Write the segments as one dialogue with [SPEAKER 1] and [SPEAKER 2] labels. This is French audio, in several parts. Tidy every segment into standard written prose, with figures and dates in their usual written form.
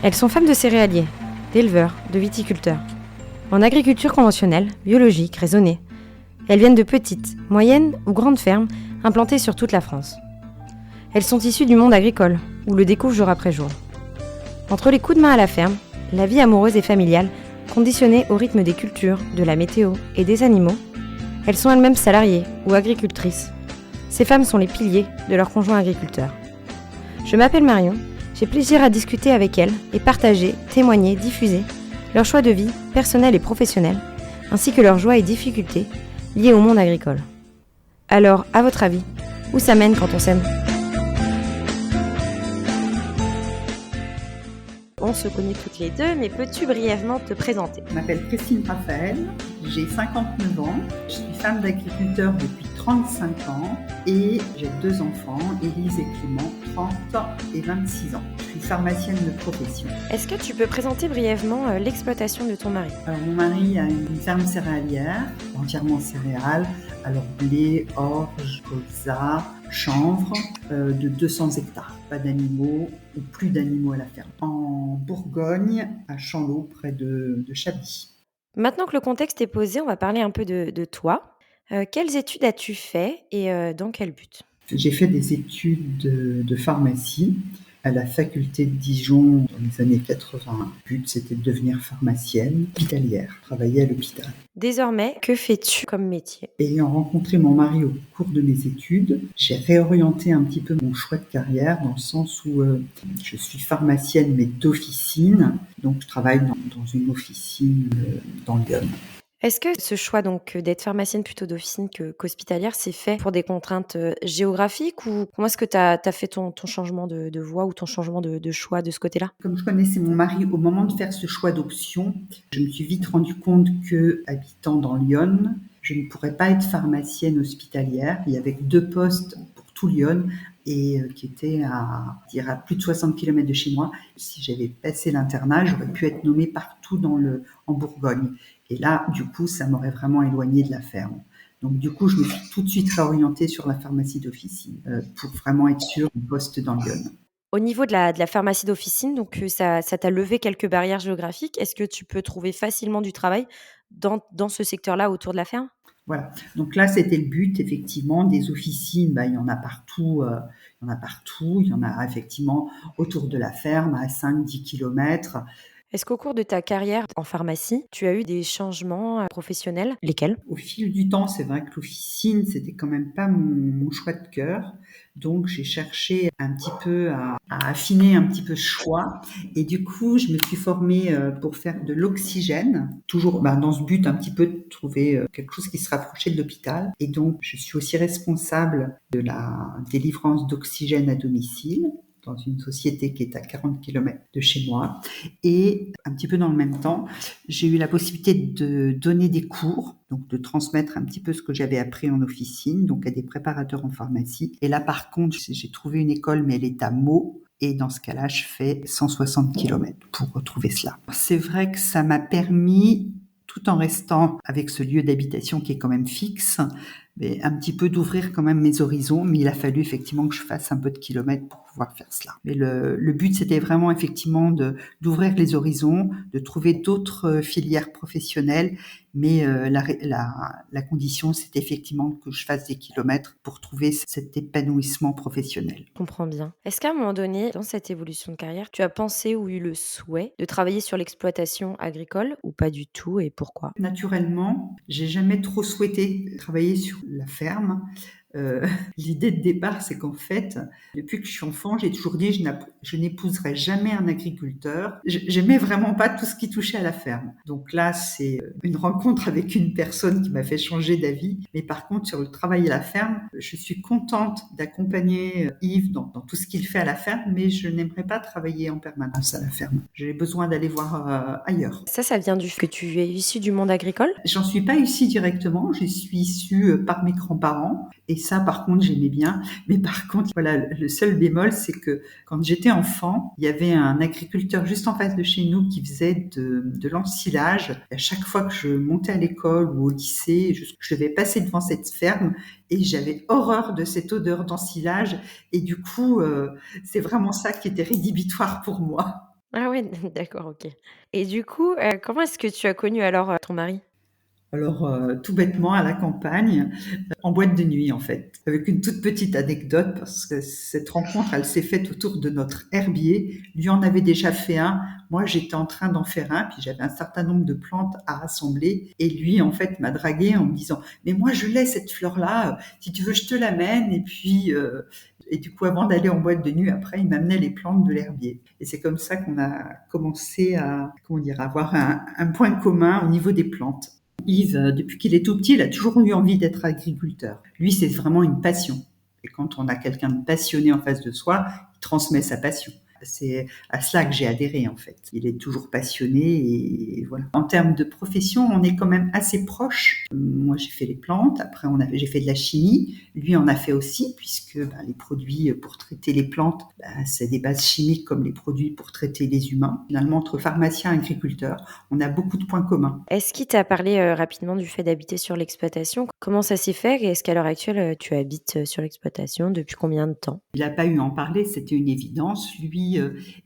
[SPEAKER 1] Elles sont femmes de céréaliers, d'éleveurs, de viticulteurs. En agriculture conventionnelle, biologique, raisonnée. Elles viennent de petites, moyennes ou grandes fermes implantées sur toute la France. Elles sont issues du monde agricole, où le découvre jour après jour. Entre les coups de main à la ferme, la vie amoureuse et familiale, conditionnée au rythme des cultures, de la météo et des animaux, elles sont elles-mêmes salariées ou agricultrices. Ces femmes sont les piliers de leurs conjoints agriculteurs. Je m'appelle Marion, j'ai plaisir à discuter avec elles et partager, témoigner, diffuser leurs choix de vie, personnels et professionnels, ainsi que leurs joies et difficultés liées au monde agricole. Alors, à votre avis, où ça mène quand on s'aime ? On se connaît toutes les deux, mais peux-tu brièvement te présenter ?
[SPEAKER 2] Je m'appelle Christine Raphaël, j'ai 59 ans, je suis femme d'agriculteur depuis 35 ans et j'ai 2 enfants, Élise et Clément, 30 et 26 ans. Je suis pharmacienne de profession.
[SPEAKER 1] Est-ce que tu peux présenter brièvement l'exploitation de ton mari ?
[SPEAKER 2] Alors, mon mari a une ferme céréalière, entièrement céréales, alors blé, orge, colza, chanvre, de 200 hectares. Pas d'animaux ou plus d'animaux à la ferme. En Bourgogne, à Champleau, près de Chablis.
[SPEAKER 1] Maintenant que le contexte est posé, on va parler un peu de toi. Quelles études as-tu fait et dans quel but ?
[SPEAKER 2] J'ai fait des études de pharmacie à la faculté de Dijon dans les années 80. Le but, c'était de devenir pharmacienne hospitalière, travailler à l'hôpital.
[SPEAKER 1] Désormais, que fais-tu comme métier ?
[SPEAKER 2] Ayant rencontré mon mari au cours de mes études, j'ai réorienté un petit peu mon choix de carrière dans le sens où je suis pharmacienne mais d'officine. Donc je travaille dans une officine dans Lyon.
[SPEAKER 1] Est-ce que ce choix donc d'être pharmacienne plutôt d'officine qu'hospitalière, c'est fait pour des contraintes géographiques ou comment est-ce que tu as fait ton changement de voie ou ton changement de choix de ce côté-là ?
[SPEAKER 2] Comme je connaissais mon mari au moment de faire ce choix d'option, je me suis vite rendu compte que, habitant dans Lyon, je ne pourrais pas être pharmacienne hospitalière. Il y avait 2 postes pour tout Lyon et qui étaient à plus de 60 km de chez moi. Si j'avais passé l'internat, j'aurais pu être nommée partout en Bourgogne. Et là, du coup, ça m'aurait vraiment éloignée de la ferme. Donc, du coup, je me suis tout de suite réorientée sur la pharmacie d'officine pour vraiment être sûre du poste dans Lyon.
[SPEAKER 1] Au niveau de la pharmacie d'officine, donc ça t'a levé quelques barrières géographiques. Est-ce que tu peux trouver facilement du travail dans ce secteur-là autour de la ferme ?
[SPEAKER 2] Voilà. Donc là, c'était le but, effectivement, des officines. Il y en a partout. Il y en a effectivement autour de la ferme, à 5-10 kilomètres.
[SPEAKER 1] Est-ce qu'au cours de ta carrière en pharmacie, tu as eu des changements professionnels ? Lesquels ?
[SPEAKER 2] Au fil du temps, c'est vrai que l'officine, c'était quand même pas mon choix de cœur. Donc, j'ai cherché un petit peu à affiner un petit peu ce choix. Et du coup, je me suis formée pour faire de l'oxygène, toujours dans ce but un petit peu de trouver quelque chose qui se rapprochait de l'hôpital. Et donc, je suis aussi responsable de la délivrance d'oxygène à domicile dans une société qui est à 40 km de chez moi. Et un petit peu dans le même temps, j'ai eu la possibilité de donner des cours, donc de transmettre un petit peu ce que j'avais appris en officine, donc à des préparateurs en pharmacie. Et là, par contre, j'ai trouvé une école, mais elle est à Meaux. Et dans ce cas-là, je fais 160 km pour retrouver cela. C'est vrai que ça m'a permis, tout en restant avec ce lieu d'habitation qui est quand même fixe, mais un petit peu d'ouvrir quand même mes horizons. Mais il a fallu effectivement que je fasse un peu de kilomètres pour pouvoir faire cela. Mais le but, c'était vraiment effectivement d'ouvrir les horizons, de trouver d'autres filières professionnelles. Mais la condition, c'est effectivement que je fasse des kilomètres pour trouver cet épanouissement professionnel.
[SPEAKER 1] Je comprends bien. Est-ce qu'à un moment donné, dans cette évolution de carrière, tu as pensé ou eu le souhait de travailler sur l'exploitation agricole ou pas du tout et pourquoi ?
[SPEAKER 2] Naturellement, j'ai jamais trop souhaité travailler sur la ferme. L'idée de départ, c'est qu'en fait, depuis que je suis enfant, j'ai toujours dit je n'épouserai jamais un agriculteur. J'aimais vraiment pas tout ce qui touchait à la ferme. Donc là, c'est une rencontre avec une personne qui m'a fait changer d'avis. Mais par contre, sur le travail à la ferme, je suis contente d'accompagner Yves dans tout ce qu'il fait à la ferme, mais je n'aimerais pas travailler en permanence à la ferme. J'ai besoin d'aller voir ailleurs.
[SPEAKER 1] Ça vient du fait que tu es issu du monde agricole ?
[SPEAKER 2] J'en suis pas issue directement, je suis issue par mes grands-parents. Et ça, par contre, j'aimais bien. Mais par contre, voilà, le seul bémol, c'est que quand j'étais enfant, il y avait un agriculteur juste en face de chez nous qui faisait de l'ensilage. Et à chaque fois que je montais à l'école ou au lycée, je devais passer devant cette ferme et j'avais horreur de cette odeur d'ensilage. Et du coup, c'est vraiment ça qui était rédhibitoire pour moi.
[SPEAKER 1] Ah ouais, d'accord, OK. Et du coup, comment est-ce que tu as connu alors, ton mari?
[SPEAKER 2] Alors, tout bêtement à la campagne, en boîte de nuit en fait. Avec une toute petite anecdote parce que cette rencontre, elle s'est faite autour de notre herbier. Lui en avait déjà fait un, moi j'étais en train d'en faire un, puis j'avais un certain nombre de plantes à rassembler et lui en fait m'a dragué en me disant: «Mais moi je l'ai cette fleur-là, si tu veux je te l'amène» et puis, et du coup avant d'aller en boîte de nuit après, il m'amenait les plantes de l'herbier et c'est comme ça qu'on a commencé à, comment dire, avoir un point commun au niveau des plantes. Yves, depuis qu'il est tout petit, il a toujours eu envie d'être agriculteur. Lui, c'est vraiment une passion. Et quand on a quelqu'un de passionné en face de soi, il transmet sa passion. C'est à cela que j'ai adhéré en fait. Il est toujours passionné et voilà. En termes de profession, on est quand même assez proches. Moi, j'ai fait les plantes. Après, j'ai fait de la chimie. Lui en a fait aussi, puisque les produits pour traiter les plantes, c'est des bases chimiques comme les produits pour traiter les humains. Finalement, entre pharmacien et agriculteur, on a beaucoup de points communs.
[SPEAKER 1] Est-ce qu'il t'a parlé, rapidement du fait d'habiter sur l'exploitation? Comment ça s'est fait et est-ce qu'à l'heure actuelle, tu habites, sur l'exploitation? Depuis combien de temps?
[SPEAKER 2] Il n'a pas eu à en parler, c'était une évidence. Lui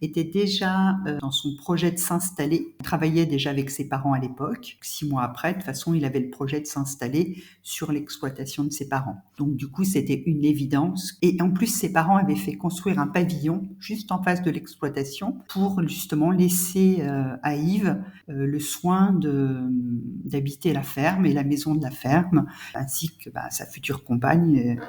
[SPEAKER 2] était déjà dans son projet de s'installer. Il travaillait déjà avec ses parents à l'époque. 6 mois après, de toute façon, il avait le projet de s'installer sur l'exploitation de ses parents. Donc du coup, c'était une évidence. Et en plus, ses parents avaient fait construire un pavillon juste en face de l'exploitation pour justement laisser à Yves le soin d'habiter la ferme et la maison de la ferme, ainsi que sa future compagne.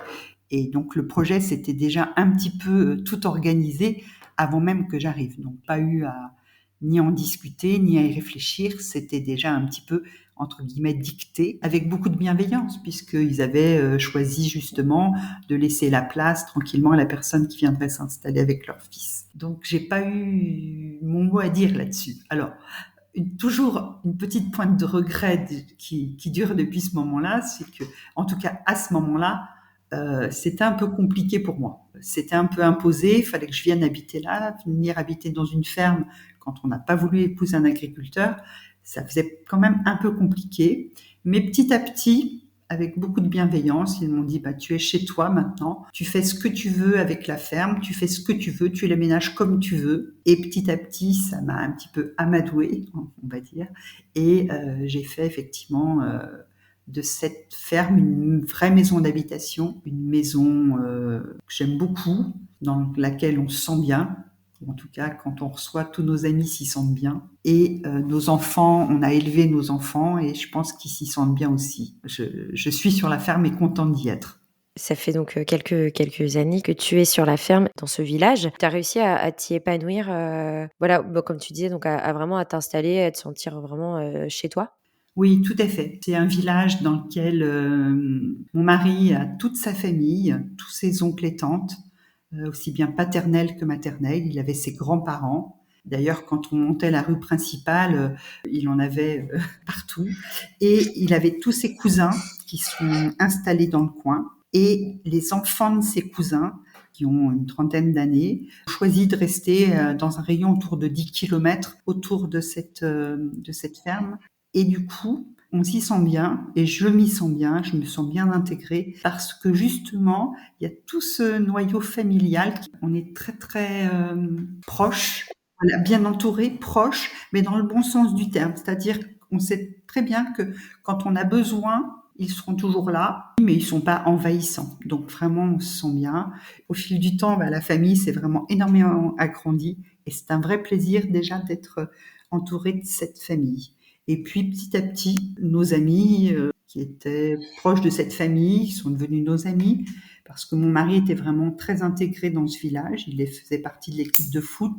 [SPEAKER 2] Et donc le projet s'était déjà un petit peu tout organisé avant même que j'arrive. Donc pas eu à ni en discuter, ni à y réfléchir. C'était déjà un petit peu, entre guillemets, dicté, avec beaucoup de bienveillance, puisqu'ils avaient choisi justement de laisser la place tranquillement à la personne qui viendrait s'installer avec leur fils. Donc j'ai pas eu mon mot à dire là-dessus. Alors, toujours une petite pointe de regret qui dure depuis ce moment-là, c'est que, en tout cas à ce moment-là, c'était un peu compliqué pour moi. C'était un peu imposé, il fallait que je vienne habiter là, venir habiter dans une ferme quand on n'a pas voulu épouser un agriculteur. Ça faisait quand même un peu compliqué. Mais petit à petit, avec beaucoup de bienveillance, ils m'ont dit, tu es chez toi maintenant, tu fais ce que tu veux avec la ferme, tu fais ce que tu veux, tu l'aménages comme tu veux. Et petit à petit, ça m'a un petit peu amadoué, on va dire. Et j'ai fait effectivement de cette ferme une vraie maison d'habitation, une maison que j'aime beaucoup, dans laquelle on se sent bien. En tout cas, quand on reçoit, tous nos amis s'y sentent bien. Et nos enfants, on a élevé nos enfants et je pense qu'ils s'y sentent bien aussi. Je suis sur la ferme et contente d'y être.
[SPEAKER 1] Ça fait donc, quelques années que tu es sur la ferme dans ce village. Tu as réussi à t'y épanouir, voilà, comme tu disais donc à vraiment à t'installer, à te sentir vraiment, chez toi?
[SPEAKER 2] Oui, tout à fait. C'est un village dans lequel mon mari a toute sa famille, tous ses oncles et tantes, aussi bien paternels que maternels. Il avait ses grands-parents. D'ailleurs, quand on montait la rue principale, il en avait partout. Et il avait tous ses cousins qui sont installés dans le coin. Et les enfants de ses cousins, qui ont une trentaine d'années, ont choisi de rester dans un rayon autour de 10 kilomètres autour de cette ferme. Et du coup, on s'y sent bien et je m'y sens bien, je me sens bien intégrée parce que justement, il y a tout ce noyau familial, on est très très proche, voilà, bien entouré, proche, mais dans le bon sens du terme. C'est-à-dire qu'on sait très bien que quand on a besoin, ils seront toujours là, mais ils sont pas envahissants. Donc vraiment, on se sent bien. Au fil du temps, la famille s'est vraiment énormément agrandie et c'est un vrai plaisir déjà d'être entouré de cette famille. Et puis petit à petit, nos amis qui étaient proches de cette famille sont devenus nos amis parce que mon mari était vraiment très intégré dans ce village. Il faisait partie de l'équipe de foot.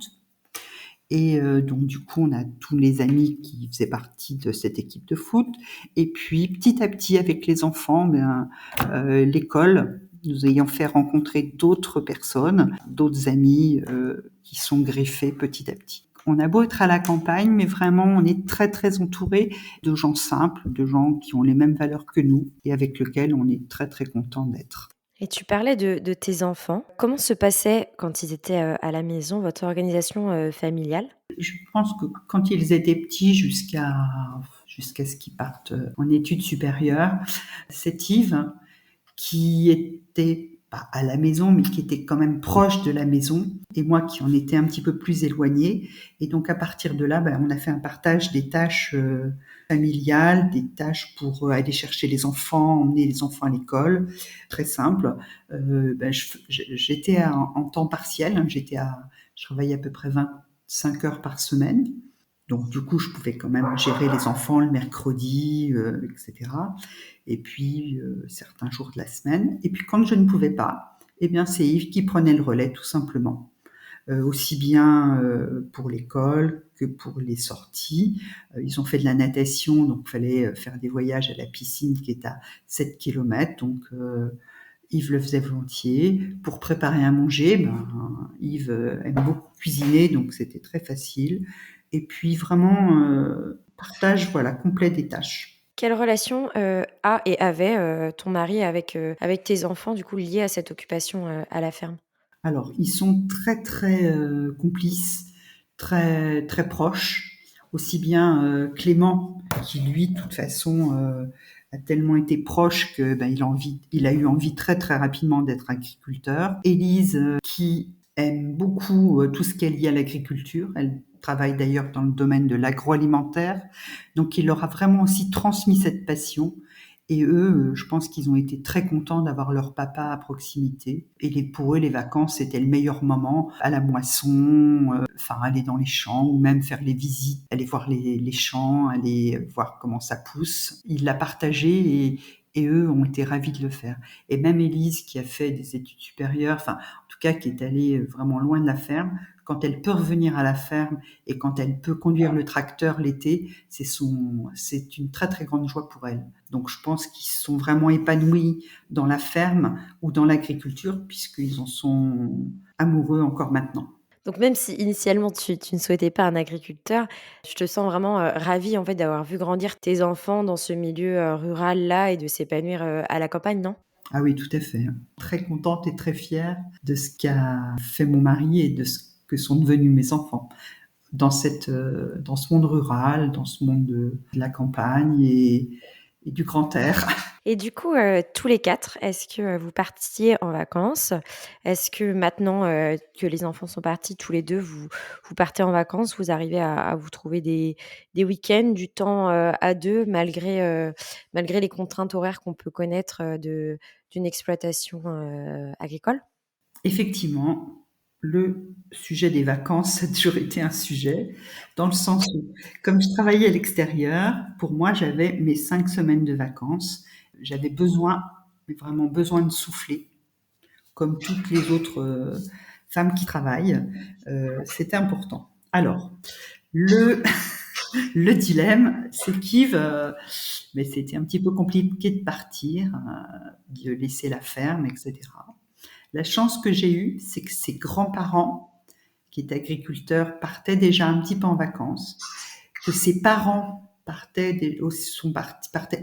[SPEAKER 2] Et donc du coup, on a tous les amis qui faisaient partie de cette équipe de foot. Et puis petit à petit, avec les enfants, l'école, nous ayant fait rencontrer d'autres personnes, d'autres amis qui sont greffés petit à petit. On a beau être à la campagne, mais vraiment, on est très, très entouré de gens simples, de gens qui ont les mêmes valeurs que nous et avec lesquels on est très, très content d'être.
[SPEAKER 1] Et tu parlais de tes enfants. Comment se passait quand ils étaient, à la maison, votre organisation, familiale?
[SPEAKER 2] Je pense que quand ils étaient petits, jusqu'à ce qu'ils partent en études supérieures, c'est Yves qui était pas à la maison, mais qui étaient quand même proches de la maison, et moi qui en étais un petit peu plus éloignée. Et donc à partir de là, on a fait un partage des tâches familiales, des tâches pour aller chercher les enfants, emmener les enfants à l'école, très simple. J'étais en temps partiel, hein, je travaillais à peu près 25 heures par semaine. Donc du coup, je pouvais quand même gérer les enfants le mercredi, etc. Et puis certains jours de la semaine. Et puis quand je ne pouvais pas, eh bien c'est Yves qui prenait le relais tout simplement. Aussi bien pour l'école que pour les sorties. Ils ont fait de la natation, donc il fallait faire des voyages à la piscine qui est à 7 kilomètres. Donc Yves le faisait volontiers. Pour préparer à manger, Yves aime beaucoup cuisiner, donc c'était très facile. Et puis vraiment, partage complet des tâches.
[SPEAKER 1] Quelle relation a et avait ton mari avec tes enfants, du coup, liés à cette occupation à la ferme?
[SPEAKER 2] Alors, ils sont très, très complices, très, très proches. Aussi bien Clément, qui lui, de toute façon, a tellement été proche que il a eu envie très, très rapidement d'être agriculteur. Élise, qui aime beaucoup tout ce qui est lié à l'agriculture. Elle travaille d'ailleurs dans le domaine de l'agroalimentaire. Donc, il leur a vraiment aussi transmis cette passion. Et eux, je pense qu'ils ont été très contents d'avoir leur papa à proximité. Et pour eux, les vacances, c'était le meilleur moment. À la moisson, aller dans les champs ou même faire les visites, aller voir les champs, aller voir comment ça pousse. Ils l'a partagé et eux ont été ravis de le faire. Et même Élise, qui a fait des études supérieures, en tout cas qui est allée vraiment loin de la ferme, quand elle peut revenir à la ferme et quand elle peut conduire le tracteur l'été, c'est une très très grande joie pour elle. Donc je pense qu'ils sont vraiment épanouis dans la ferme ou dans l'agriculture puisqu'ils en sont amoureux encore maintenant.
[SPEAKER 1] Donc même si initialement tu ne souhaitais pas un agriculteur, je te sens vraiment, ravie en fait d'avoir vu grandir tes enfants dans ce milieu, rural-là et de s'épanouir, à la campagne, non?
[SPEAKER 2] Ah oui, tout à fait. Très contente et très fière de ce qu'a fait mon mari et de ce que sont devenus mes enfants dans dans ce monde rural, dans ce monde de la campagne et du grand air.
[SPEAKER 1] Et du coup, tous les 4, est-ce que, vous partiez en vacances? Est-ce que maintenant, que les enfants sont partis, tous les 2, vous partez en vacances? Vous arrivez à vous trouver des week-ends, du temps, à 2 malgré les contraintes horaires qu'on peut connaître, d'une exploitation, agricole?
[SPEAKER 2] Effectivement, le sujet des vacances a toujours été un sujet, dans le sens où, comme je travaillais à l'extérieur, pour moi, j'avais mes 5 semaines de vacances. J'avais besoin, mais vraiment besoin de souffler, comme toutes les autres femmes qui travaillent. C'était important. Alors, le, le dilemme, c'est qu'Yves, mais c'était un petit peu compliqué de partir, de laisser la ferme, etc. La chance que j'ai eue, c'est que ses grands-parents, qui étaient agriculteurs, partaient déjà un petit peu en vacances, que ses parents partaient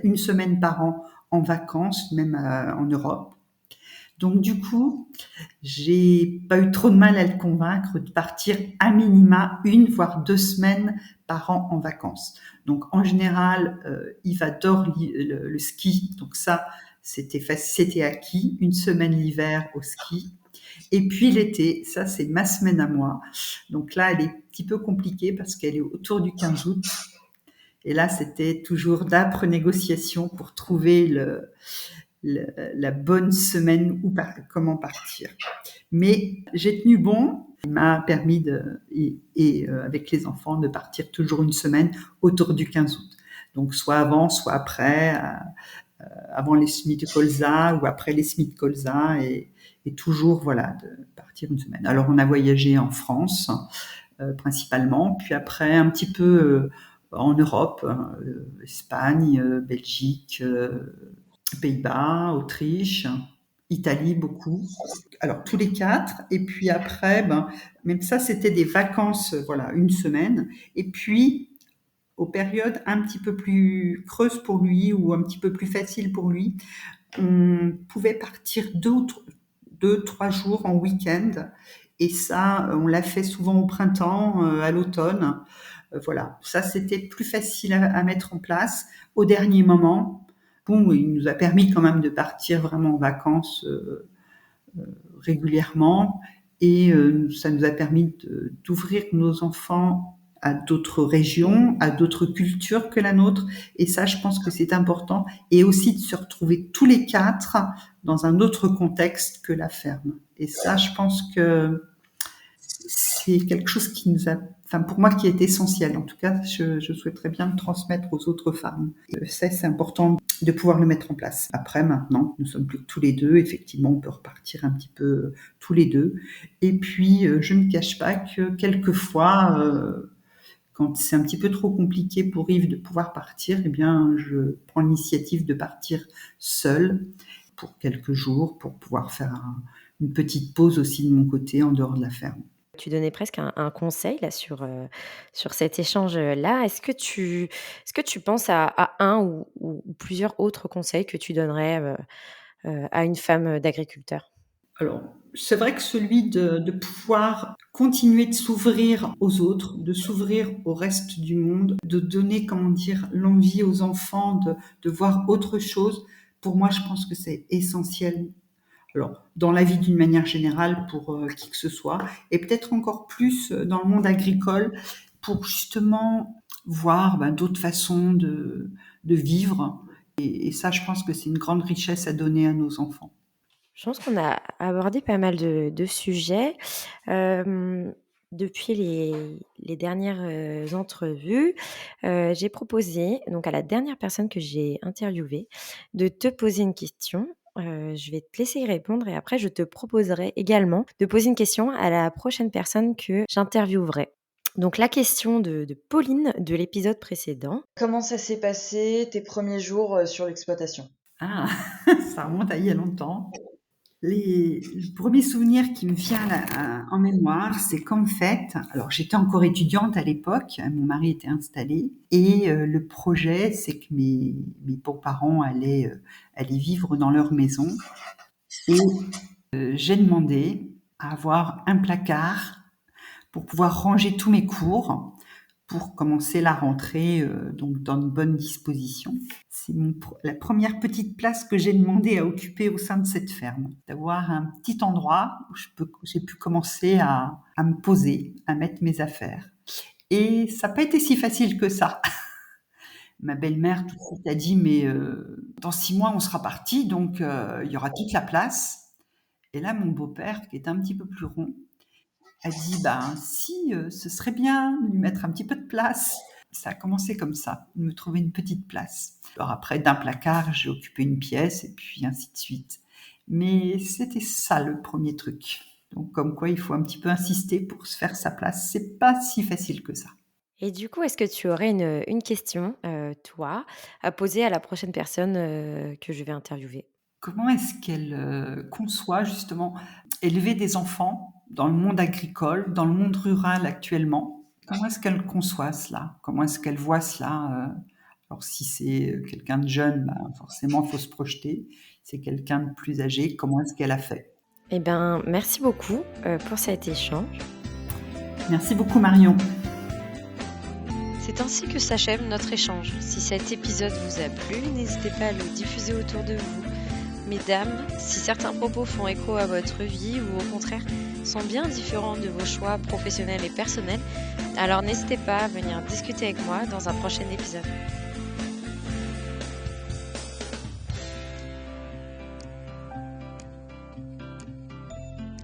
[SPEAKER 2] une semaine par an en vacances, même en Europe. Donc du coup, j'ai pas eu trop de mal à le convaincre de partir à minima 1 voire 2 semaines par an en vacances. Donc en général, Yves adore le ski, donc ça c'était acquis. 1 semaine l'hiver au ski. Et puis l'été, ça c'est ma semaine à moi. Donc là, elle est un petit peu compliquée parce qu'elle est autour du 15 août. Et là, c'était toujours d'âpres négociations pour trouver la bonne semaine ou comment partir. Mais j'ai tenu bon. Il m'a permis avec les enfants de partir toujours 1 semaine autour du 15 août. Donc soit avant, soit après, avant les semis de colza ou après les semis de colza et toujours voilà de partir 1 semaine. Alors on a voyagé en France principalement, puis après un petit peu en Europe, Espagne, Belgique, Pays-Bas, Autriche, Italie beaucoup. Alors tous les 4. Et puis après, même ça c'était des vacances, voilà 1 semaine. Et puis aux périodes un petit peu plus creuses pour lui ou un petit peu plus faciles pour lui, on pouvait partir 2, 3 jours en week-end. Et ça, on l'a fait souvent au printemps, à l'automne. Voilà, ça c'était plus facile à mettre en place au dernier moment. Bon, il nous a permis quand même de partir vraiment en vacances régulièrement et ça nous a permis d'ouvrir nos enfants à d'autres régions, à d'autres cultures que la nôtre. Et ça, je pense que c'est important. Et aussi de se retrouver tous les quatre dans un autre contexte que la ferme. Et ça, je pense que c'est quelque chose qui nous a, enfin pour moi, qui est essentiel. En tout cas, je souhaiterais bien le transmettre aux autres femmes. Ça, c'est important de pouvoir le mettre en place. Après, maintenant, nous sommes plus que tous les deux. Effectivement, on peut repartir un petit peu tous les deux. Et puis, je ne cache pas que quelquefois, quand c'est un petit peu trop compliqué pour Yves de pouvoir partir, eh bien, je prends l'initiative de partir seule pour quelques jours, pour pouvoir faire une petite pause aussi de mon côté en dehors de la ferme.
[SPEAKER 1] Tu donnais presque un conseil là sur cet échange-là. Est-ce que tu penses à un ou plusieurs autres conseils que tu donnerais, à une femme d'agriculteur?
[SPEAKER 2] Alors, c'est vrai que celui de pouvoir continuer de s'ouvrir aux autres, de s'ouvrir au reste du monde, de donner, comment dire, l'envie aux enfants de voir autre chose, pour moi, je pense que c'est essentiel. Alors, dans la vie d'une manière générale pour qui que ce soit, et peut-être encore plus dans le monde agricole, pour justement voir d'autres façons de vivre. Et ça, je pense que c'est une grande richesse à donner à nos enfants.
[SPEAKER 1] Je pense qu'on a abordé pas mal de sujets. Depuis les dernières, entrevues, j'ai proposé donc à la dernière personne que j'ai interviewée de te poser une question. Je vais te laisser y répondre et après je te proposerai également de poser une question à la prochaine personne que j'interviewerai. Donc la question de Pauline de l'épisode précédent.
[SPEAKER 3] Comment ça s'est passé tes premiers jours sur l'exploitation?
[SPEAKER 2] Ah, ça remonte à il y a longtemps. Le premier souvenir qui me vient en mémoire, c'est qu'en fait, alors j'étais encore étudiante à l'époque, mon mari était installé, et le projet, c'est que mes beaux-parents allaient vivre dans leur maison, et j'ai demandé à avoir un placard pour pouvoir ranger tous mes cours, pour commencer la rentrée donc dans de bonnes dispositions. C'est la première petite place que j'ai demandé à occuper au sein de cette ferme, d'avoir un petit endroit où j'ai pu commencer à me poser, à mettre mes affaires. Et ça n'a pas été si facile que ça. Ma belle-mère tout de suite a dit, mais dans 6 mois, on sera parti, donc il y aura toute la place. Et là, mon beau-père, qui est un petit peu plus rond, a dit, si, ce serait bien de lui mettre un petit peu de place. Ça a commencé comme ça, de me trouver une petite place. Alors après, d'un placard, j'ai occupé une pièce et puis ainsi de suite. Mais c'était ça le premier truc. Donc comme quoi, il faut un petit peu insister pour se faire sa place. C'est pas si facile que ça.
[SPEAKER 1] Et du coup, est-ce que tu aurais une question, toi, à poser à la prochaine personne, que je vais interviewer?
[SPEAKER 2] Comment est-ce qu'elle conçoit justement élever des enfants dans le monde agricole, dans le monde rural actuellement? Comment est-ce qu'elle conçoit cela? Comment est-ce qu'elle voit cela? Alors si c'est quelqu'un de jeune, forcément, il faut se projeter. Si c'est quelqu'un de plus âgé, comment est-ce qu'elle a fait?
[SPEAKER 1] Eh ben, merci beaucoup, pour cet échange.
[SPEAKER 2] Merci beaucoup Marion.
[SPEAKER 4] C'est ainsi que s'achève notre échange. Si cet épisode vous a plu, n'hésitez pas à le diffuser autour de vous. Mesdames, si certains propos font écho à votre vie ou au contraire sont bien différents de vos choix professionnels et personnels, alors n'hésitez pas à venir discuter avec moi dans un prochain épisode.